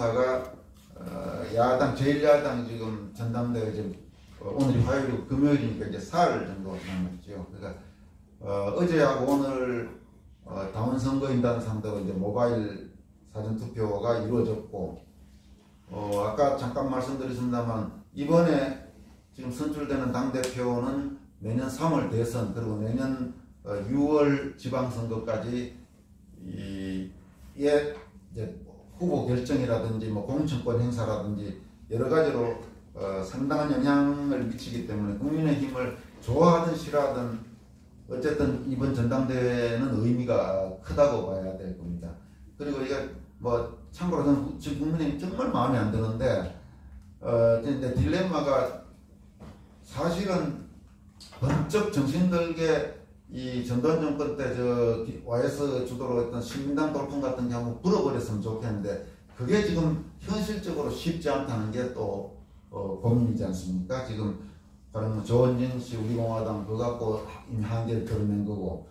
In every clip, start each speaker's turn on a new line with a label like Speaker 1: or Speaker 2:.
Speaker 1: 인사가 야당 제1야당 지금 전당대회 지금 오늘이 화요일이고 금요일이니까 이제 사흘 정도 남았죠. 그러니까 어제하고 오늘 당원 선거인단 상대로 이제 모바일 사전 투표가 이루어졌고 아까 잠깐 말씀드렸습니다만 이번에 지금 선출되는 당대표는 내년 3월 대선 그리고 내년 6월 지방선거까지 이제 후보 결정이라든지 뭐 공천권 행사라든지 여러 가지로 상당한 영향을 미치기 때문에 국민의힘을 좋아하든 싫어하든 어쨌든 이번 전당대회는 의미가 크다고 봐야 될 겁니다. 그리고 이게 뭐 참고로 저는 지금 국민의힘 정말 마음에 안 드는데 이제 딜레마가 사실은 번쩍 정신들게 이 전두환 정권 때 저 YS 주도로 했던 시민당 돌풍 같은 경우 불어버렸으면 좋겠는데 그게 지금 현실적으로 쉽지 않다는 게 또 고민이지 않습니까? 지금 바로 조원진 씨 우리공화당 그거 갖고 이미 한계를 드러낸 거고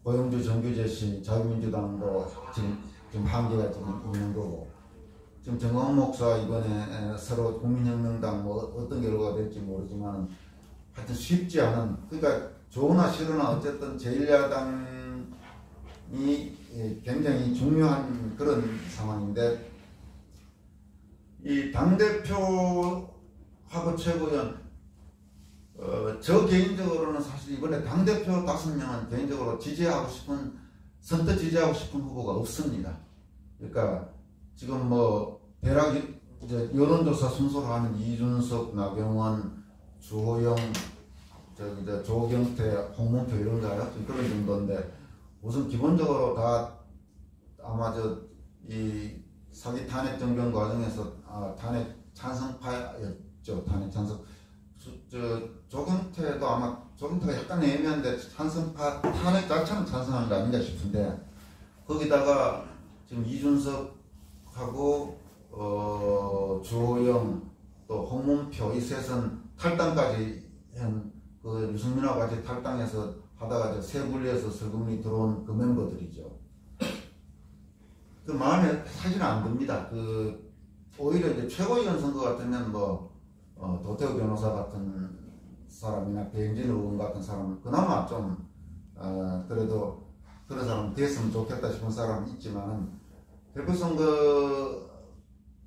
Speaker 1: 고영주 정규재 씨 자유민주당도 지금 한계가 지금 있는 거고 지금 정광훈 목사 이번에 서로 국민혁명당 뭐 어떤 결과가 될지 모르지만 하여튼 쉽지 않은 그러니까 좋으나 싫으나 어쨌든 제1야당이 굉장히 중요한 그런 상황인데 이 당대표하고 최고위원 저 개인적으로는 사실 이번에 당대표 5명은 개인적으로 선뜻 지지하고 싶은 후보가 없습니다. 그러니까 지금 뭐 대략 이제 여론조사 순서로 하면 이준석, 나경원, 주호영, 조경태, 홍문표 이런가요? 그런 정도인데 우선 기본적으로 다 아마 이 사기 탄핵 정변 과정에서 탄핵 찬성파였죠. 탄핵 찬성. 조경태도 아마 조경태가 약간 애매한데 찬성파 탄핵 자체는 찬성하는 거 아닌가 싶은데 거기다가 지금 이준석하고 주호영 또 홍문표 이 셋은 탈당까지 한 그 유승민하고 같이 탈당해서 하다가 세 분리해서 설국리 들어온 그 멤버들이죠. 그 마음에 사실은 안 듭니다. 오히려 이제 최고위원 선거 같으면 도태우 변호사 같은 사람이나 배현진 의원 같은 사람 그나마 좀 그래도 그런 사람 됐으면 좋겠다 싶은 사람은 있지만은 대표 선거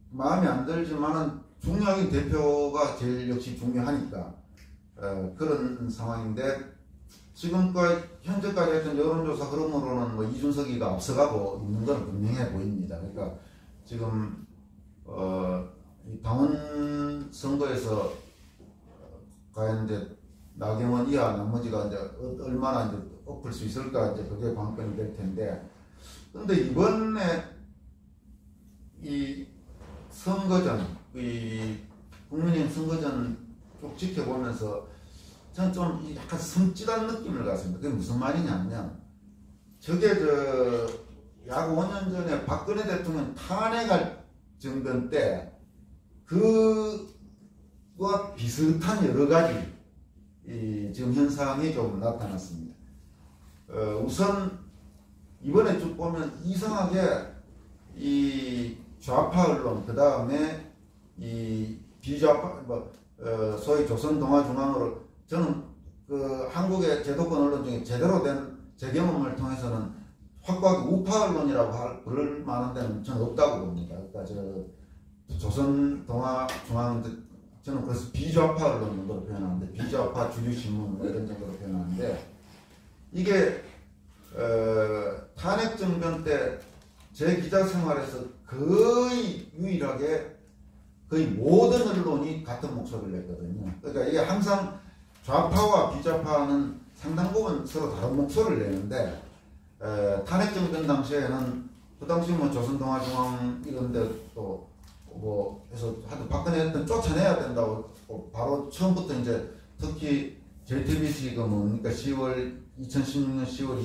Speaker 1: 마음에 안 들지만은 중요하긴 대표가 제일 역시 중요하니까 그런 상황인데 지금까지 현재까지 했던 여론조사 흐름으로는 뭐 이준석이가 앞서가고 있는 건 분명해 보입니다. 그러니까 지금 이 당원 선거에서 과연 이제 나경원 이하 나머지가 이제 얼마나 이제 엎을 수 있을까 이제 그게 관건이 될 텐데 근데 이번에 이 선거전 이 국민의힘 선거전 쭉 지켜보면서 저는 좀 약간 섬찟한 느낌을 갖습니다. 그게 무슨 말이냐면 저게 약 5년 전에 박근혜 대통령 탄핵할 정권 때 그와 비슷한 여러 가지 지금 현상이 좀 나타났습니다. 우선 이번에 쭉 보면 이상하게 이 좌파 언론 그 다음에 이 비좌파 소위 조선동아중앙으로 저는 한국의 제도권 언론 중에 제대로 된 제 경험을 통해서는 확고하게 우파 언론이라고 부를 만한 데는 저는 없다고 봅니다. 그러니까 조선동아중앙 저는 그래서 비좌파 언론 정도로 표현하는데 비좌파 주류신문 이런 정도로 표현하는데 이게 탄핵 정변 때 제 기자 생활에서 거의 유일하게 거의 모든 언론이 같은 목소리를 냈거든요. 그러니까 이게 항상 좌파와 비좌파는 상당 부분 서로 다른 목소리를 내는데 탄핵 정권 당시에는 그 당시 뭐 조선동아중앙 이런데 또 뭐 해서 하여튼 박근혜 했던 쫓아내야 된다고 바로 처음부터 이제 특히 JTBC 그러니까 2016년 10월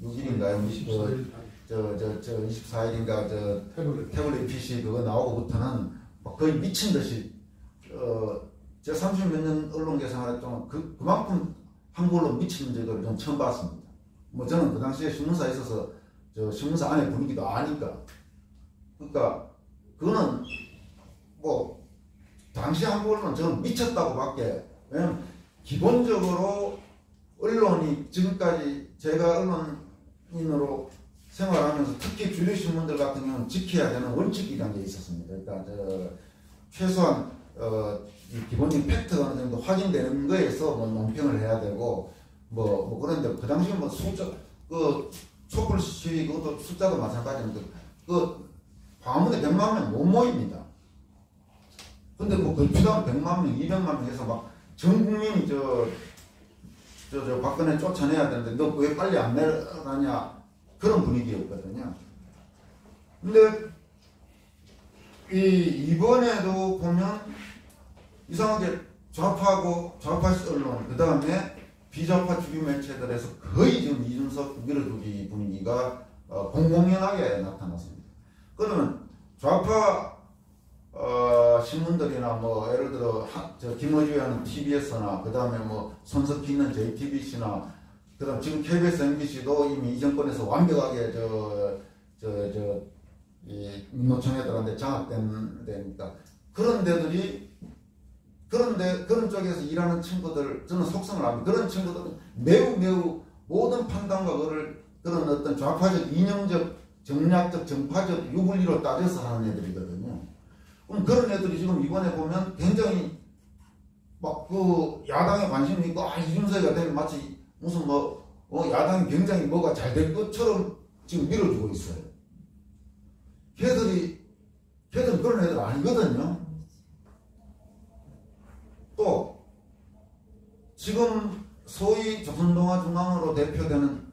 Speaker 1: 26일인가요? 24일인가 태블릿 PC 그거 나오고부터는 거의 미친 듯이 제가 30몇 년 언론 개성을 했지만 그만큼 한국어로 미친 적을 좀 처음 봤습니다. 뭐 저는 그 당시에 신문사에 있어서 신문사 안에 분위기도 아니까 그러니까 그 그거는 뭐 당시 한국은 저는 미쳤다고밖에. 왜냐면 기본적으로 언론이 지금까지 제가 언론인으로 생활하면서 특히 주류 신문들 같은 경우는 지켜야 되는 원칙이라는 게 있었습니다. 그러니까 최소한 이 기본적인 팩트가 어느 정도 확인되는 거에서 뭐 논평을 해야 되고 뭐 그런데 그 당시 뭐 숫자 그 촛불 시위 그것도 숫자도 마찬가지인데 그 광화문에 100만 명 못 모입니다. 근데 뭐 걸피당 100만 명, 200만 명 해서 막 전 국민이 저 박근혜 쫓아내야 되는데 너 왜 빨리 안 내려가냐 그런 분위기였거든요. 근데 이번에도 보면 이상하게 좌파하고 좌파 언론 그 다음에 비좌파 주류 매체들에서 거의 지금 이준석 밀어주기 분위기가 공공연하게 나타났습니다. 그러면 좌파 신문들이나 뭐 예를 들어 김어주에 하는 TBS나 그 다음에 뭐 손석희 있는 JTBC나 그 다음 지금 KBS, MBC도 이미 이 정권에서 완벽하게 이 민노총애들한테 장악된 데니까 그런 데들이 그런 쪽에서 일하는 친구들 저는 속성을 압니다. 그런 친구들은 매우 모든 판단과 그런 어떤 좌파적 이념적 정략적 정파적 유불리로 따져서 하는 애들이거든요. 그럼 그런 애들이 지금 이번에 보면 굉장히 막 그 야당에 관심이 있고 이준석이가 되면 마치 무슨 야당이 굉장히 뭐가 잘 될 것처럼 지금 밀어주고 있어요. 걔들은 그런 애들 아니거든요. 또 지금 소위 조선동아중앙으로 대표되는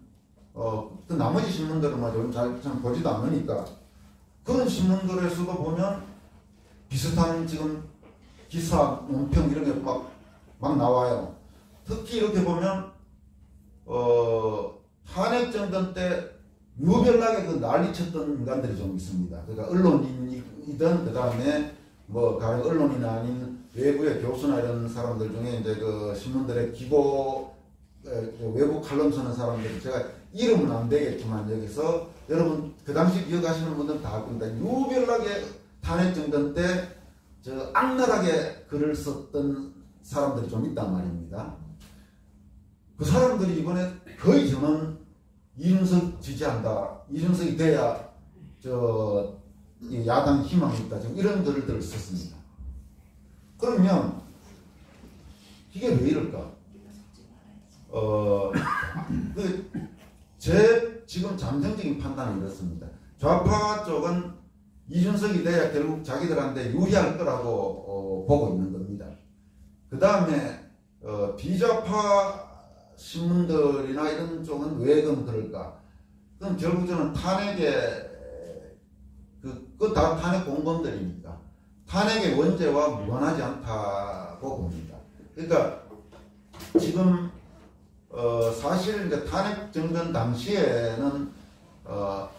Speaker 1: 그 나머지 신문들은 뭐 잘 보지도 않으니까 그런 신문들에서도 보면 비슷한 지금 기사, 논평 이런 게 막 나와요. 특히 이렇게 보면 탄핵정권 때 유별나게 그 난리쳤던 인간들이 좀 있습니다. 그러니까 언론인이든 그 다음에 뭐 다른 언론인 아닌 외부의 교수나 이런 사람들 중에 이제 그 신문들의 기고 외부 칼럼 쓰는 사람들 제가 이름은 안 되겠지만 여기서 여러분 그 당시 기억하시는 분들은 다 알 겁니다. 유별나게 탄핵정권 때 악랄하게 글을 썼던 사람들이 좀 있단 말입니다. 그 사람들이 이번에 거의 저는 이준석 지지한다. 이준석이 돼야 야당 희망이 있다. 지금 이런 글들을 썼습니다. 그러면 이게 왜 이럴까? 제 지금 잠정적인 판단은 이렇습니다. 좌파 쪽은 이준석이 돼야 결국 자기들한테 유리할 거라고 보고 있는 겁니다. 그 다음에 비좌파 신문들이나 이런 쪽은 왜 그럴까? 그럼 결국 저는 탄핵의 그 다 탄핵 공범들이니까 탄핵의 원죄와 무관하지 않다고 봅니다. 그러니까 지금 사실 이제 탄핵 정권 당시에는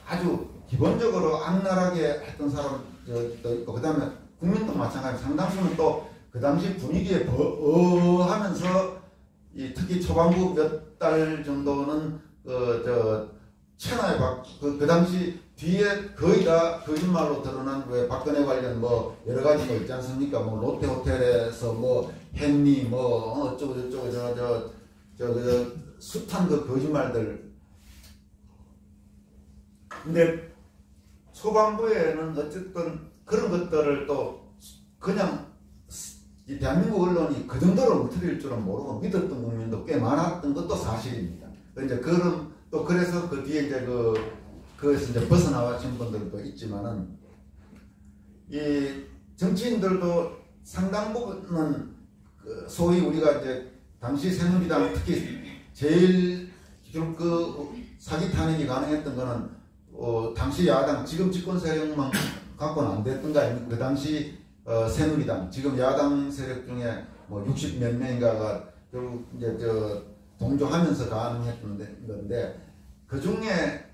Speaker 1: 아주 기본적으로 악랄하게 했던 사람도 있고 그 다음에 국민도 마찬가지 상당수는 또 그 당시 분위기에 하면서 특히 초반부 몇 달 정도는 천하에 그 당시 뒤에 거의 다 거짓말로 드러난 왜 박근혜 관련 뭐 여러 가지 거 있지 않습니까? 뭐 롯데 호텔에서 뭐 했니 뭐 어쩌고 저쩌고 숱한 그 거짓말들. 근데 초반부에는 어쨌든 그런 것들을 또 그냥 이 대한민국 언론이 그 정도로 움트릴 줄은 모르고 믿었던 국민도 꽤 많았던 것도 사실입니다. 이제 그래서 그 뒤에 이제 그에서 이제 벗어나신 분들도 있지만은 이 정치인들도 상당 부분은 소위 우리가 이제 당시 새누리당 특히 제일 그 사기 탄핵이 가능했던 거는 당시 야당 지금 집권 세력만 갖고는 안 됐던 거 아닙니까? 그 당시 새누리당 지금 야당 세력 중에 뭐 60 몇 명인가가 결국 이제 동조하면서 가능했던 건데 그 중에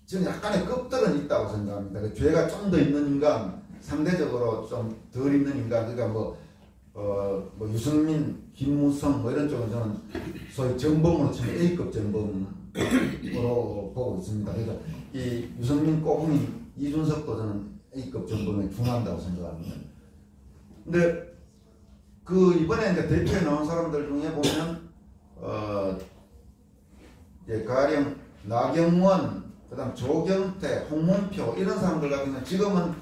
Speaker 1: 저는 약간의 급들은 있다고 생각합니다. 그 죄가 좀 더 있는 인간, 상대적으로 좀 덜 있는 인간, 그러니까 뭐 유승민, 김무성 뭐 이런 쪽은 저는 소위 정범으로 치면 A급 정범으로 보고 있습니다. 그러니까 이 유승민, 꼬붕이, 이준석도 저는 A급 정도면 중요한다고 생각합니다. 근데 그 이번에 이제 대표에 나온 사람들 중에 보면 이제 가령 나경원, 그다음 조경태, 홍문표 이런 사람들 같은 경우는 지금은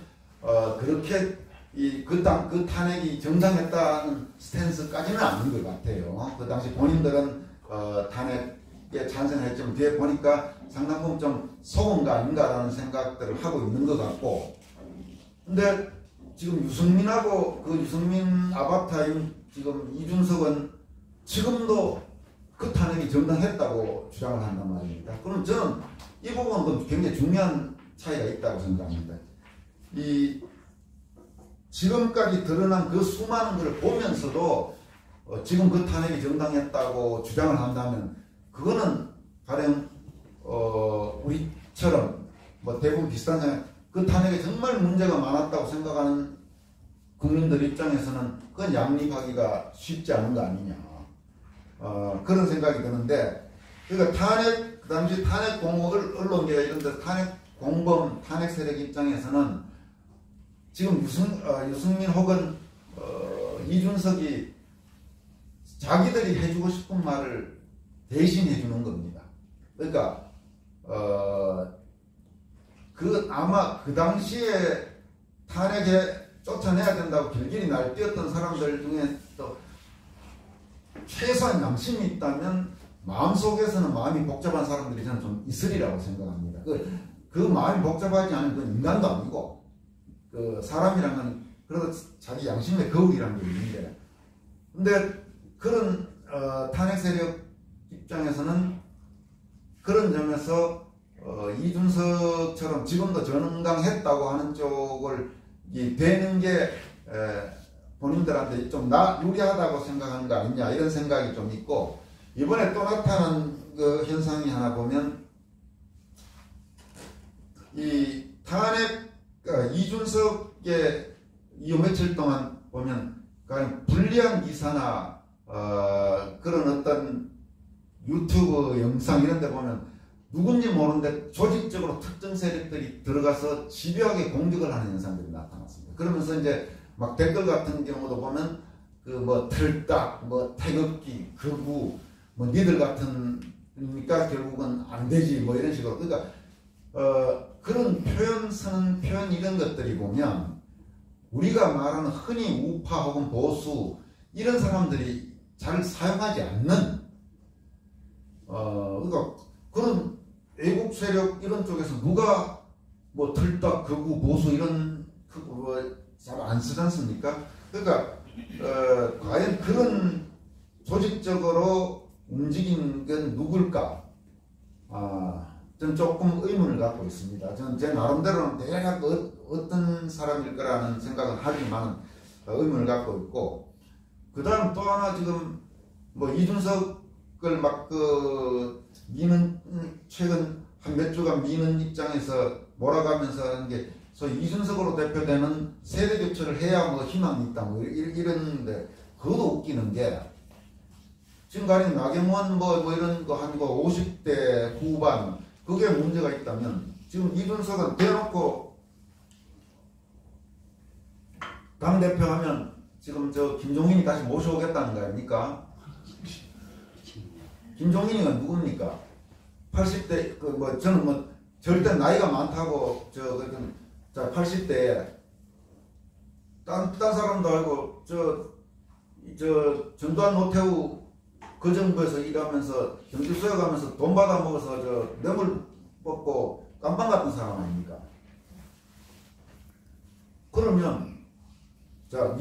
Speaker 1: 그렇게 그 탄핵이 정당했다는 스탠스까지는 아닌 것 같아요. 그 당시 본인들은 탄핵에 찬성했지만 뒤에 보니까 상당 부분 좀 속은 거 아닌가라는 생각들을 하고 있는 것 같고, 근데 지금 유승민하고 그 유승민 아바타인 지금 이준석은 지금도 그 탄핵이 정당했다고 주장을 한단 말입니다. 그럼 저는 이 부분은 굉장히 중요한 차이가 있다고 생각합니다. 지금까지 드러난 그 수많은 것을 보면서도 지금 그 탄핵이 정당했다고 주장을 한다면 그거는 가령 우리처럼 뭐 대부분 비슷한 생각, 그 탄핵에 정말 문제가 많았다고 생각하는 국민들 입장에서는 그건 양립하기가 쉽지 않은 거 아니냐, 그런 생각이 드는데, 그러니까 탄핵, 그 당시 탄핵 공무를 언론계가 이런 데 탄핵 공범, 탄핵 세력 입장에서는 지금 유승민 혹은 이준석이 자기들이 해주고 싶은 말을 대신 해주는 겁니다. 그러니까 아마 그 당시에 탄핵에 쫓아내야 된다고 길길이 날뛰었던 사람들 중에 또 최소한 양심이 있다면 마음속에서는 마음이 복잡한 사람들이 저는 좀 있으리라고 생각합니다. 그 마음이 복잡하지 않은 건 인간도 아니고, 그 사람이란 건 그래도 자기 양심의 거울이라는 게 있는데, 근데 그런 탄핵 세력 입장에서는 그런 점에서 이준석처럼 지금도 정당했다고 하는 쪽을 되는 게 본인들한테 좀 유리하다고 생각하는 거 아니냐, 이런 생각이 좀 있고, 이번에 또 나타난 그 현상이 하나 보면 이 탄핵 이준석의 이 며칠 동안 보면 그냥 불리한 기사나 그런 어떤 유튜브 영상 이런 데 보면 누군지 모르는데 조직적으로 특정 세력들이 들어가서 집요하게 공격을 하는 현상들이 나타났습니다. 그러면서 이제 막 댓글 같은 경우도 보면 그 뭐 틀딱, 뭐 태극기, 극우, 뭐 니들 같으니까 결국은 안 되지, 뭐 이런 식으로. 그러니까 그런 표현 이런 것들이 보면 우리가 말하는 흔히 우파 혹은 보수 이런 사람들이 잘 사용하지 않는 그러니까 그런 애국 세력 이런 쪽에서 누가 뭐 틀딱, 극우, 보수 이런 잘 안 쓰지 않습니까? 그러니까 과연 그런 조직적으로 움직인 건 누굴까? 저는 조금 의문을 갖고 있습니다. 저는 제 나름대로는 대략 어떤 사람일 거라는 생각은 하지만 의문을 갖고 있고, 그 다음 또 하나 지금 뭐 이준석을 막 미는, 최근 한 몇 주간 미는 입장에서 몰아가면서 하는 게 소위 이준석으로 대표되는 세대 교체를 해야 뭐 희망이 있다, 뭐 이러는데, 그것도 웃기는 게 지금 가령 나경원 뭐 이런 거 한 거 50대 후반 그게 문제가 있다면, 지금 이준석은 대놓고 당대표 하면 지금 저 김종인이 다시 모셔오겠다는 거 아닙니까? 김종인이가 누굽니까? 80대 저는 뭐 절대 나이가 많다고 자 80대에 딴 사람도 알고 저 전두환 노태우 그 정부에서 일하면서 경기수에 가면서 돈 받아 먹어서 저 뇌물 뽑고 깜빵 같은 사람 아닙니까? 그러면 자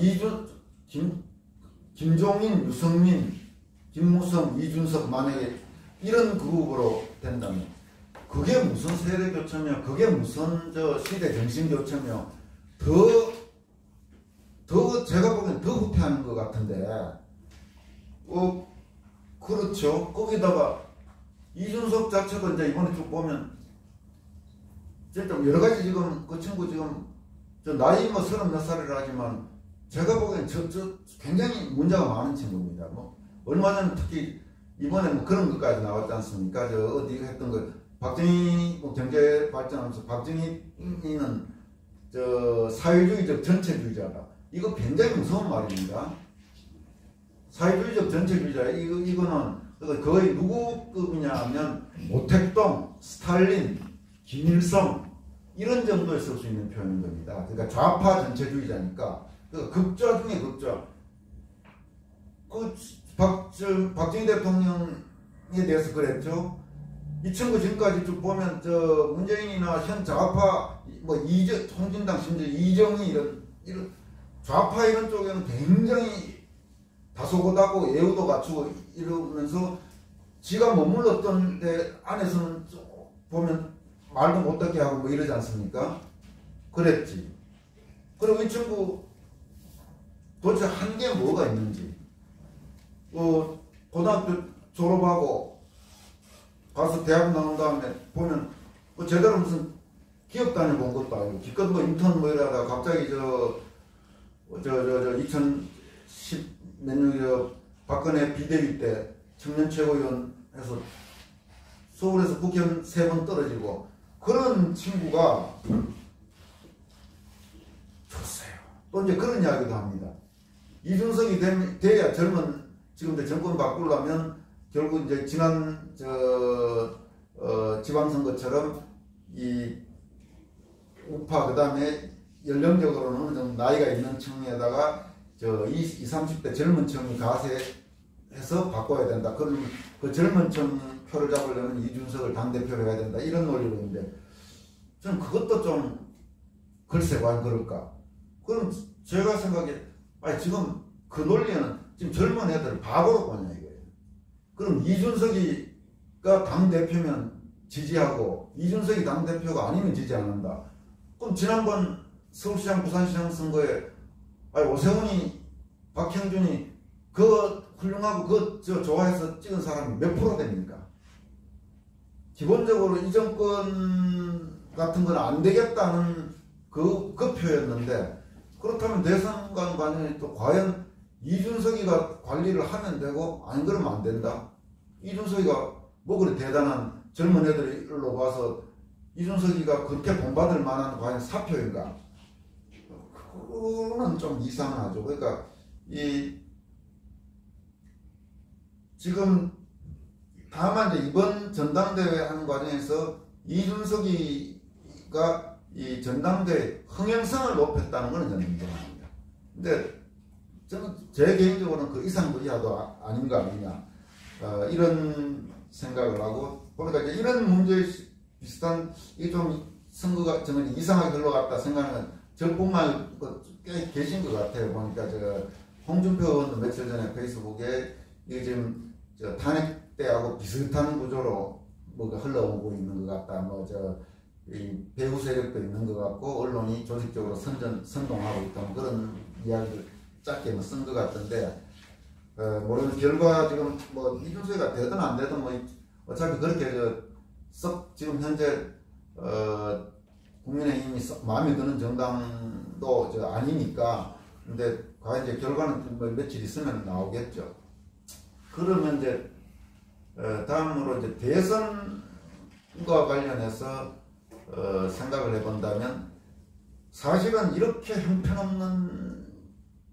Speaker 1: 김종인, 유승민, 김무성, 이준석 만약에 이런 그룹으로 된다면 그게 무슨 세대 교체며 그게 무슨 저 시대 정신 교체며 더 제가 보기엔 더 후퇴하는 것 같은데, 그렇죠. 거기다가 이준석 자체도 이제 이번에 쭉 보면 좀 여러 가지 지금 그 친구 지금 저 나이 뭐 30몇 살이라 하지만 제가 보기엔 저 굉장히 문제가 많은 친구입니다. 뭐 얼마 전에 특히 이번에 뭐 그런 것까지 나왔지 않습니까? 저 어디 했던 거 박정희 뭐 경제 발전하면서 박정희는 사회주의적 전체주의자다. 이거 굉장히 무서운 말입니다. 사회주의적 전체주의자 이거는 거의 누구급이냐 하면 모택동, 스탈린, 김일성 이런 정도에 쓸 수 있는 표현인 겁니다. 그러니까 좌파 전체주의자니까 극좌 중에 극좌. 박정희 대통령에 대해서 그랬죠. 이 친구 지금까지 쭉 보면 문재인이나 현 좌파 통진당 심지어 이정희 이런 좌파 이런 쪽에는 굉장히 다소곳하고 예우도 갖추고 이러면서 지가 머물렀던 데 안에서는 보면 말도 못하게 하고 뭐 이러지 않습니까? 그랬지. 그리고 이 친구 도대체 한 게 뭐가 있는지 고등학교 졸업하고 가서 대학 나온 다음에 보면 제대로 무슨 기업 다녀본 것도 아니고 기껏 인턴 이러다가 갑자기 2010 몇 년이요 박근혜 비대위 때 청년 최고위원 해서 서울에서 국회의원 3번 떨어지고 그런 친구가 좋았어요. 또 이제 그런 이야기도 합니다. 이준석이 돼야 지금 정권 바꾸려면 결국 이제 지난 지방선거처럼 이 우파 그 다음에 연령적으로는 어느 정도 나이가 있는 층에다가 20, 30대 젊은 층이 가세해서 바꿔야 된다. 그럼 그 젊은 층 표를 잡으려면 이준석을 당대표로 해야 된다. 이런 논리로 있는데 저는 그것도 좀 글쎄 과연 그럴까. 그럼 제가 생각해 지금 그 논리는 지금 젊은 애들을 바보로 보냐 이거예요. 그럼 이준석이가 당대표면 지지하고 이준석이 당대표가 아니면 지지 안 한다. 그럼 지난번 서울시장 부산시장 선거에 오세훈이 박형준이 그 훌륭하고 그 좋아해서 찍은 사람이 몇 프로 됩니까? 기본적으로 이 정권 같은 건 안 되겠다는 그 표였는데 그렇다면 대선관 관련이 또 과연 이준석이가 관리를 하면 되고 안 그러면 안 된다. 이준석이가 뭐 그리 대단한 젊은 애들로 봐서 이준석이가 그렇게 본받을 만한 과연 사표인가? 그거는 좀 이상하죠. 그러니까 지금 다만 이번 전당대회 하는 과정에서 이준석이가 이 전당대회 흥행성을 높였다는 것은 저는 인정합니다. 근데 저는 제 개인적으로는 그 이상도 이하도 아닌 거 아니냐 이런 생각을 하고 보니까 이제 이런 문제에 비슷한 이게 좀 선거가 저는 이상하게 흘러갔다 생각하는 저뿐만 꽤 계신 것 같아요. 보니까 홍준표 의원도 며칠 전에 페이스북에 이게 지금 탄핵 때하고 비슷한 구조로 뭐가 흘러오고 있는 것 같다. 이 배후 세력도 있는 것 같고 언론이 조직적으로 선동하고 있다. 그런 이야기를 짧게 쓴 것 같던데 모르는 결과 지금 이준석이가 되든 안 되든 어차피 그렇게 썩 지금 현재 국민의힘이 마음에 드는 정당도 아니니까. 근데 과연 이제 결과는 며칠 있으면 나오겠죠. 그러면 이제 다음으로 이제 대선과 관련해서 생각을 해본다면 사실은 이렇게 형편없는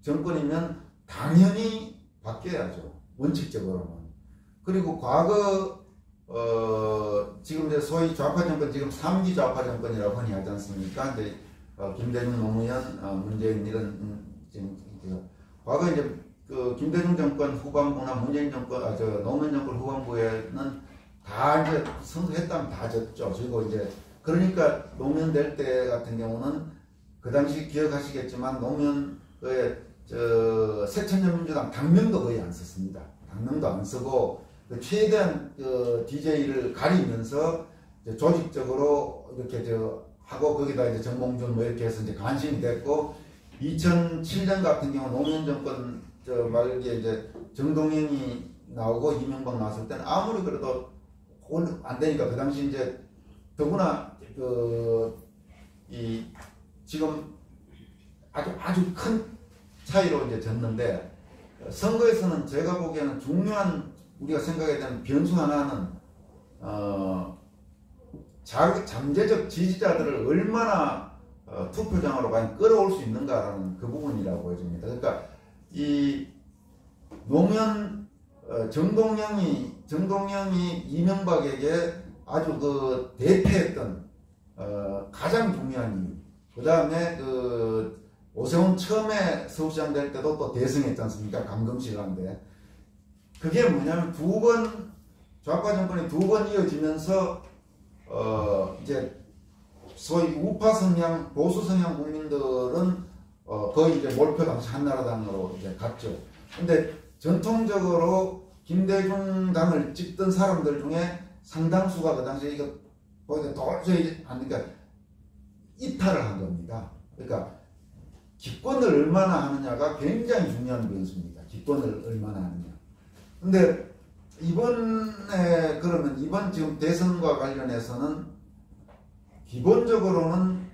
Speaker 1: 정권이면 당연히 바뀌어야죠. 원칙적으로는. 그리고 과거 지금 이제 소위 좌파 정권 지금 3기 좌파 정권이라고 흔히 하지 않습니까? 이제 김대중, 노무현, 문재인 이런 지금 과거 이제 그 김대중 정권 후반부나 문재인 정권, 노무현 정권 후반부에는 다 이제 선거했다면 다 졌죠. 그리고 이제 그러니까 노무현 될 때 같은 경우는 그 당시 기억하시겠지만 노무현의 새천년민주당 당명도 거의 안 썼습니다. 당명도 안 쓰고 최대한 DJ를 가리면서 조직적으로 이렇게 하고 거기다 이제 정몽준 이렇게 해서 이제 간신이 됐고 2007년 같은 경우 노무현 정권 말기에 이제 정동영이 나오고 이명박 나왔을 때는 아무리 그래도 안 되니까 그 당시 이제 더구나 지금 아주 큰 차이로 이제 졌는데 선거에서는 제가 보기에는 중요한 우리가 생각해야 되는 변수 하나는 잠재적 지지자들을 얼마나 투표장으로 과연 끌어올 수 있는가라는 그 부분이라고 보여집니다. 그러니까 이 노무현 정동영이 이명박에게 아주 그 대패했던 가장 중요한 이유. 그 다음에 그 오세훈 처음에 서울시장 될 때도 또 대승했지 않습니까? 감금시간인데 그게 뭐냐면 좌파 정권이 두 번 이어지면서 이제 소위 우파 성향, 보수 성향 국민들은 거의 이제 몰표 당시 한나라당으로 이제 갔죠. 근데 전통적으로 김대중 당을 찍던 사람들 중에 상당수가 그 당시에 이거 보니까 도저히 안 되니까 이탈을 한 겁니다. 그러니까 기권을 얼마나 하느냐가 굉장히 중요한 변수입니다. 기권을 얼마나 하느냐. 근데 이번에 그러면 이번 지금 대선과 관련해서는 기본적으로는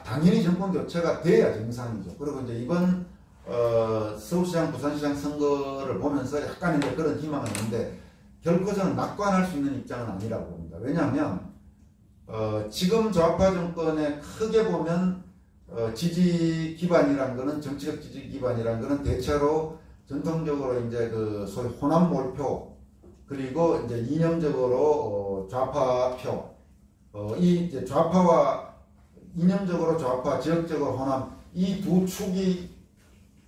Speaker 1: 당연히 정권 교체가 돼야 정상이죠. 그리고 이제 이번 서울시장, 부산시장 선거를 보면서 약간 이제 그런 희망은 있는데 결코 저는 낙관할 수 있는 입장은 아니라고 봅니다. 왜냐하면 지금 좌파 정권에 크게 보면 지지 기반이란 거는 정치적 지지 기반이란 거는 대체로 전통적으로 이제 그 소위 호남 몰표 그리고 이제 이념적으로 좌파표 이 이제 좌파와 이념적으로 좌파, 지역적으로 호남 이 두 축이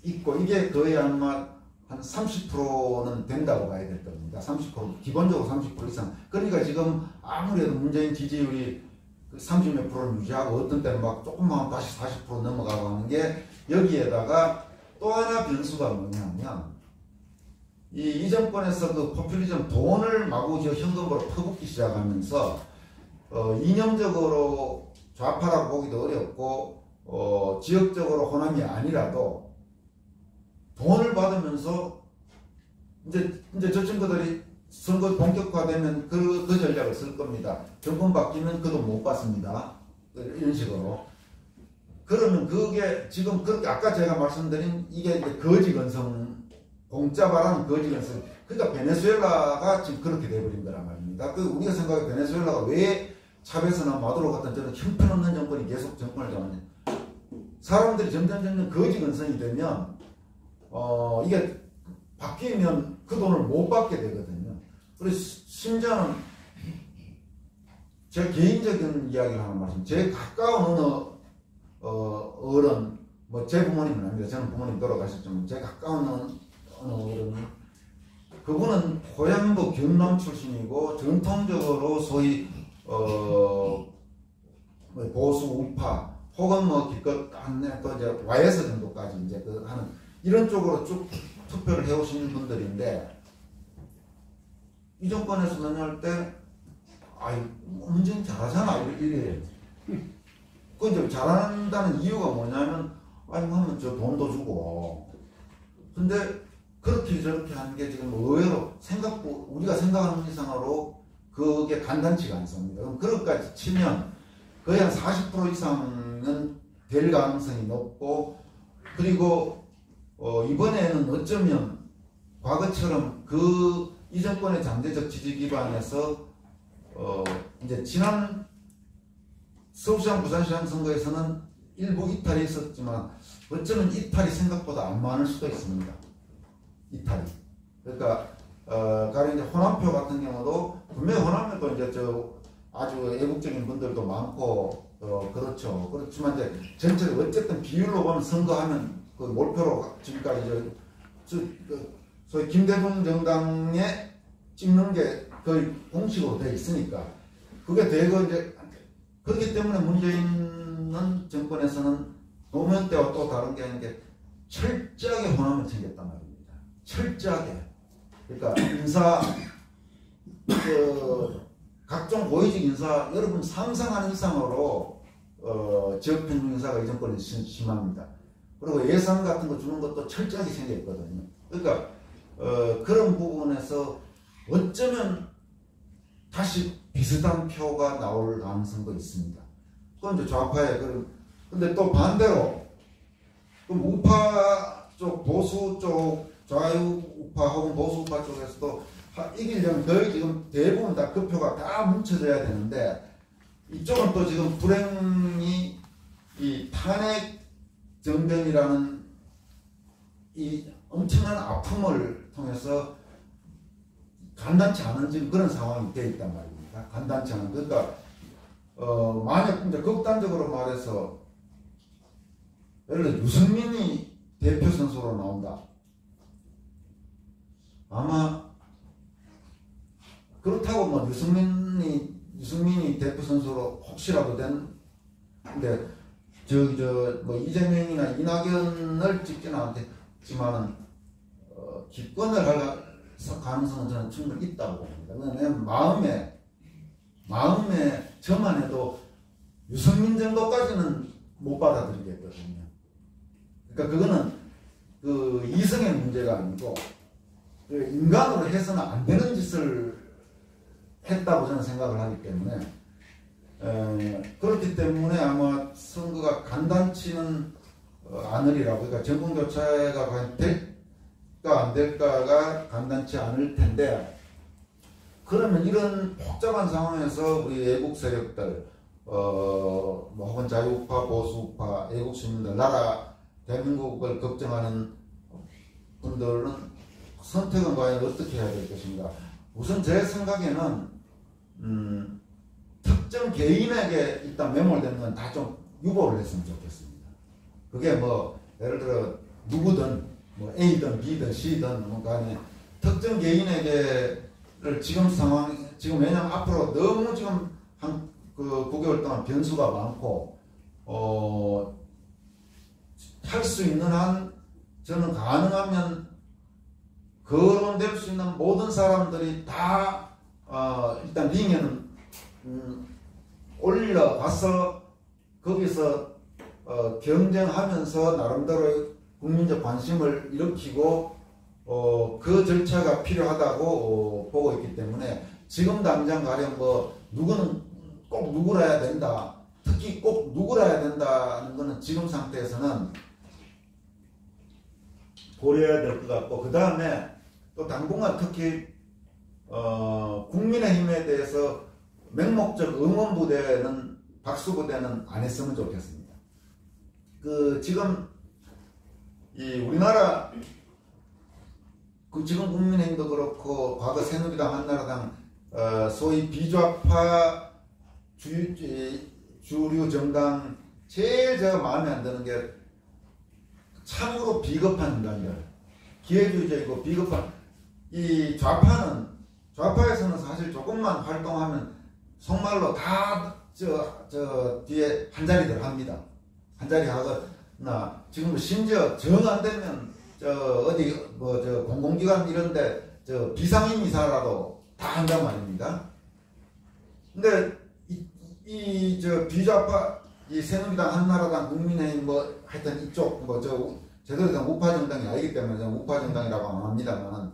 Speaker 1: 있고 이게 거의 아마 한 30%는 된다고 봐야 될 겁니다. 30% 기본적으로 30% 이상. 그러니까 지금 아무래도 문재인 지지율이 30몇 프로를 유지하고 어떤 때는 막 조금만 다시 40% 넘어가고 하는 게 여기에다가 또 하나 변수가 뭐냐면 이 정권에서 그 포퓰리즘 돈을 마구 현금으로 퍼붓기 시작하면서 이념적으로 좌파라고 보기도 어렵고 지역적으로 호남이 아니라도 돈을 받으면서 이제 저 친구들이 선거 본격화되면 그 전략을 쓸 겁니다. 정권 바뀌면 그 돈 못 받습니다. 이런 식으로. 그러면 그게 지금 그렇게 아까 제가 말씀드린 이게 이제 거지 건성, 공짜 바람 거지 건성. 그러니까 베네수엘라가 지금 그렇게 돼버린 거란 말입니다. 그 우리가 생각해 베네수엘라가 왜 차베스나 마두로 같은 저는 형편없는 정권이 계속 정권을 잡느냐. 사람들이 점점 거지 건성이 되면 이게 바뀌면 그 돈을 못 받게 되거든요. 그래서 심지어는 제 개인적인 이야기를 하는 말씀. 제 가까운 어른, 뭐 제 부모님은 아닙니다. 저는 부모님 돌아가셨지만 제 가까운 어느 어른은 그분은 고향도 경남 출신이고 전통적으로 소위 보수 우파 혹은 뭐 기껏 또 이제 YS 정도까지 이제 그 하는 이런 쪽으로 쭉 투표를 해오신 분들인데 이 정권에서 논의할 때 아이 문재인 잘하잖아 이래. 그 이제 잘한다는 이유가 뭐냐면 아니 하면 저 돈도 주고 근데 그렇게 저렇게 하는 게 지금 의외로 우리가 생각하는 이상으로 그게 간단치가 않습니다. 그럼 그것까지 치면 거의 한 40% 이상은 될 가능성이 높고 그리고 이번에는 어쩌면 과거처럼 이 정권의 잠재적 지지 기반에서 이제 지난 서울시장, 부산시장 선거에서는 일부 이탈이 있었지만 어쩌면 이탈이 생각보다 안 많을 수도 있습니다. 이탈이. 그러니까 가령 이제 호남표 같은 경우도 분명히 호남표도 이제 아주 애국적인 분들도 많고 그렇죠. 그렇지만 이제 전체적으로 어쨌든 비율로 보면 선거하면 그 몰표로 지금까지 소위 김대중 정당에 찍는 게 거의 공식으로 되어 있으니까 그게 되고 이제 그렇기 때문에 문재인 정권에서는 노무현 때와 또 다른 게 아닌 게 철저하게 호남을 챙겼단 말입니다. 철저하게. 그러니까 인사 각종 고위직 인사 여러분 상상하는 이상으로 지역 편중 인사가 이 정권에 심합니다. 그리고 예산 같은 거 주는 것도 철저하게 생겼거든요. 그러니까 그런 부분에서 어쩌면 다시 비슷한 표가 나올 가능성도 있습니다. 그건 이제 좌파에 근데 또 반대로 그럼 우파 쪽 보수 쪽 좌우 우파 혹은 보수 우파 쪽에서도 이기려면 거의 지금 대부분 다 그 표가 다 뭉쳐져야 되는데 이쪽은 또 지금 불행히 이 탄핵 정변이라는 이 엄청난 아픔을 통해서 간단치 않은 지금 그런 상황이 되어 있단 말입니다. 간단치 않은. 그러니까 만약 이제 극단적으로 말해서 예를 들어 유승민이 대표 선수로 나온다. 아마 그렇다고 뭐 유승민이 대표 선수로 혹시라도 근데 뭐 이재명이나 이낙연을 찍지는 않겠지만은 기권을 할 가능성은 저는 충분히 있다고 봅니다. 왜냐하면 마음에 저만 해도 유승민 정도까지는 못 받아들이겠거든요. 그러니까 그거는 그 이성의 문제가 아니고 인간으로 해서는 안 되는 짓을 했다고 저는 생각을 하기 때문에 그렇기 때문에 아마 선거가 간단치는 않으리라고. 그러니까 정권교체가 과연 될까 안 될까가 간단치 않을 텐데, 그러면 이런 복잡한 상황에서 우리 애국 세력들 뭐 혹은 자유우파, 보수우파, 애국 시민들, 나라 대한민국을 걱정하는 분들은 선택은 과연 어떻게 해야 될 것인가. 우선 제 생각에는 특정 개인에게 일단 매몰되는 건 다 좀 유보를 했으면 좋겠습니다. 그게 뭐 예를 들어 누구든 뭐 A든 B든 C든 뭐 간에 특정 개인에게를 지금 왜냐면 앞으로 너무 지금 한 9개월 동안 변수가 많고 할 수 있는 한 저는 가능하면 거론될 수 있는 모든 사람들이 다 일단 링에는 올라가서 거기서 경쟁하면서 나름대로 국민적 관심을 일으키고 그 절차가 필요하다고 보고 있기 때문에 지금 당장 가령 뭐 누구는 꼭 누구라야 된다, 특히 꼭 누구라야 된다는 것은 지금 상태에서는 고려해야 될 것 같고, 그 다음에 또 당분간 특히 국민의힘에 대해서 맹목적 응원부대는, 박수부대는 안 했으면 좋겠습니다. 지금 이 우리나라 지금 국민의힘도 그렇고 과거 새누리당, 한나라당 소위 비좌파 주류 정당 제일 제가 마음에 안 드는 게 참으로 비겁한 인간들, 기회주의적이고 비겁한 이 좌파에서는 사실 조금만 활동하면 속말로 다 뒤에 한자리들 합니다. 한자리 하거나 지금 심지어 정 안 되면 어디 공공기관 이런데 비상임 이사라도 다 한단 말입니다. 근데 이 비좌파, 이 새누리당, 한나라당, 국민의힘 뭐 하여튼 이쪽 제대로 된 우파 정당이 아니기 때문에 저는 우파 정당이라고 안 합니다만,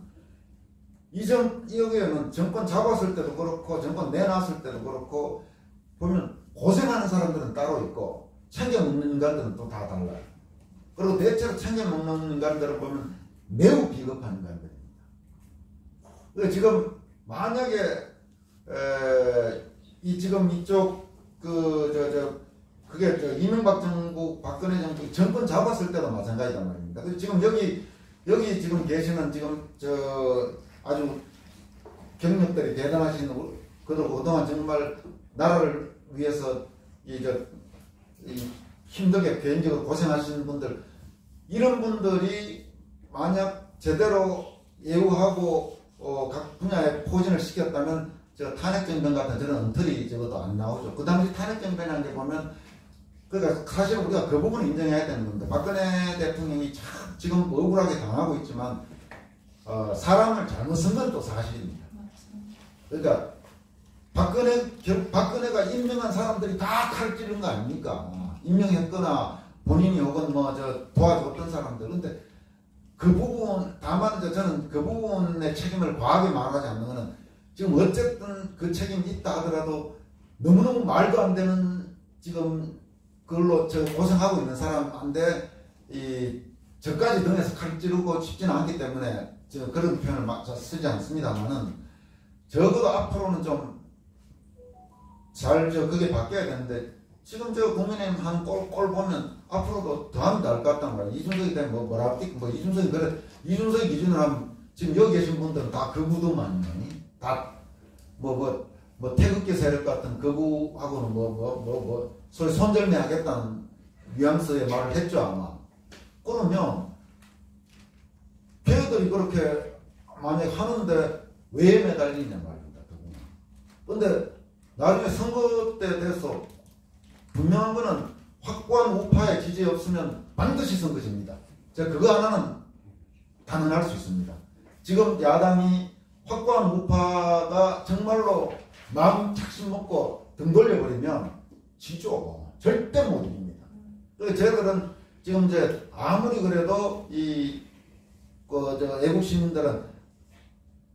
Speaker 1: 여기에는 정권 잡았을 때도 그렇고 정권 내놨을 때도 그렇고 보면 고생하는 사람들은 따로 있고 챙겨 먹는 인간들은 또 다 달라요. 그리고 대체로 챙겨 먹는 인간들을 보면 매우 비겁한 인간들입니다. 지금 만약에 지금 이쪽 그게 이명박 정부, 박근혜 정부 정권 잡았을 때도 마찬가지단 말입니다. 지금 여기 지금 계시는 지금 아주 경력들이 대단하신 그동안 정말 나라를 위해서 힘들게 개인적으로 고생하시는 분들, 이런 분들이 만약 제대로 예우하고 각 분야에 포진을 시켰다면 탄핵정변 같은 저런 엉터리 적어도 안 나오죠. 그 당시 탄핵정변이라는 게 보면, 그러니까 사실 우리가 그 부분을 인정해야 되는 겁니다. 박근혜 대통령이 참 지금 억울하게 당하고 있지만 사람을 잘못 쓴 건 또 사실입니다. 그러니까 박근혜가 임명한 사람들이 다 칼 찌른 거 아닙니까? 임명했거나 본인이 혹은 도와줬던 사람들. 근데 그 부분, 다만 저는 그 부분의 책임을 과하게 말하지 않는 것은, 지금 어쨌든 그 책임이 있다 하더라도 너무너무 말도 안 되는 지금 그걸로 고생하고 있는 사람인데 저까지 등에서 칼 찌르고 싶지는 않기 때문에 그런 표현을 쓰지 않습니다만은, 적어도 앞으로는 좀 잘 그게 바뀌어야 되는데, 지금 저 국민의힘 한 꼴 보면 앞으로도 더하면 더 할 것 같단 말이야. 이준석이 되면 뭐라 뭐 이준석이 그래. 이준석이 기준으로 하면 지금 여기 계신 분들은 다 극우도 많니? 다 뭐 태극기 세력 같은 극우하고는 소위 손절매 하겠다는 뉘앙스의 말을 했죠 아마. 그러면 걔들이 그렇게 만약 하는데 왜 매달리냐 말입니다. 그런데 나중에 선거 때 돼서 분명한 거는 확고한 우파의 지지 없으면 반드시 선거집니다. 제가 그거 하나는 단언할 수 있습니다. 지금 야당이 확고한 우파가 정말로 마음 착신 먹고 등 돌려버리면 지죠. 절대 못 이깁니다. 그래서 저희들은 지금 이제 아무리 그래도 애국 시민들은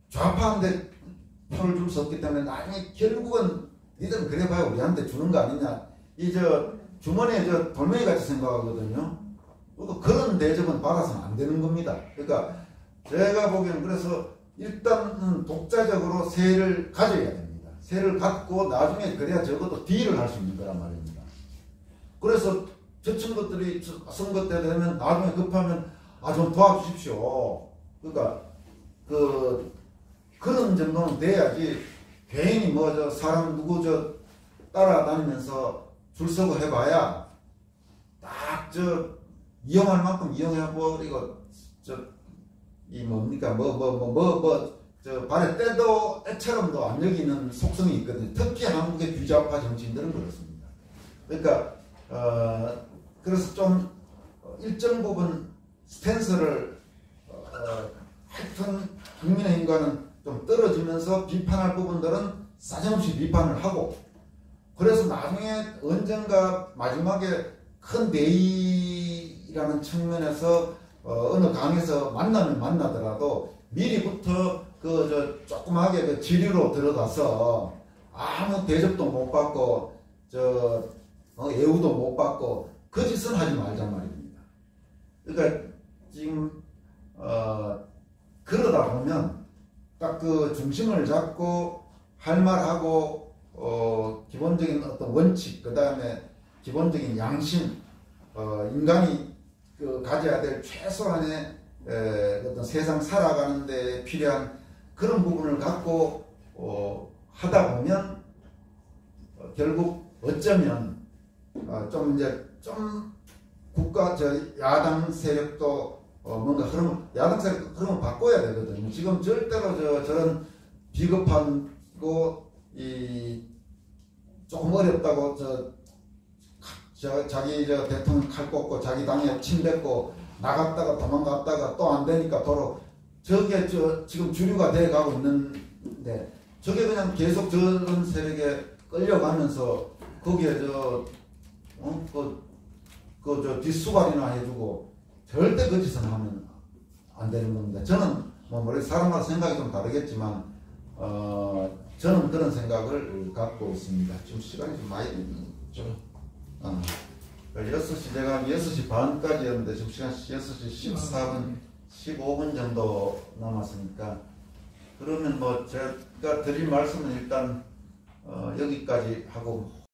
Speaker 1: 좌파한테 표를 줄 수 없기 때문에 나중에 결국은 니들은 그래봐야 우리한테 주는 거 아니냐. 주머니에 돌멩이 같이 생각하거든요. 그런 대접은 받아서는 안 되는 겁니다. 그러니까 제가 보기에는 그래서 일단은 독자적으로 세를 가져야 됩니다. 세를 갖고 나중에 그래야 적어도 딜을 할 수 있는 거란 말입니다. 그래서 저 친구들이 선거 때 되면 나중에 급하면 좀 도와주십시오. 그러니까 그런 정도는 돼야지 괜히 사람 누구 따라다니면서 줄 서고 해봐야 딱 이용할 만큼 이용해버리고 발에 떼도 애처럼도 안 여기는 속성이 있거든요. 특히 한국의 규좌파 정치인들은 그렇습니다. 그러니까 그래서 좀 일정 부분 스탠스를 하여튼 국민의힘과는 좀 떨어지면서 비판할 부분들은 사정없이 비판을 하고, 그래서 나중에 언젠가 마지막에 큰 대의라는 측면에서 어느 강에서 만나면 만나더라도 미리부터 조그맣게 지류로 들어가서 아무 대접도 못 받고 애우도 못 받고 그 짓은 하지 말자 말입니다. 그러니까 지금 그러다 보면 딱 그 중심을 잡고 할 말하고 기본적인 어떤 원칙, 그 다음에 기본적인 양심, 인간이 가져야 될 최소한의 어떤 세상 살아가는 데 필요한 그런 부분을 갖고 하다 보면 결국 어쩌면 좀 국가 야당 세력도 뭔가 야당 세력 흐름을 바꿔야 되거든요. 지금 절대로 저런 비겁하고 조금 어렵다고 자기 대통령 칼 꽂고 자기 당에 침뱉고 나갔다가 도망갔다가 또 안 되니까 도로 저게 지금 주류가 돼 가고 있는데, 저게 그냥 계속 저런 세력에 끌려가면서 거기에 뒷수발이나 해주고 절대 그 짓은 하면 안 되는 겁니다. 저는 사람마다 생각이 좀 다르겠지만 저는 그런 생각을 갖고 있습니다. 지금 시간이 좀 많이 됐죠. 6시, 제가 6시 반까지였는데 지금 시간 6시 14분, 15분 정도 남았으니까, 그러면 제가 드릴 말씀은 일단 여기까지 하고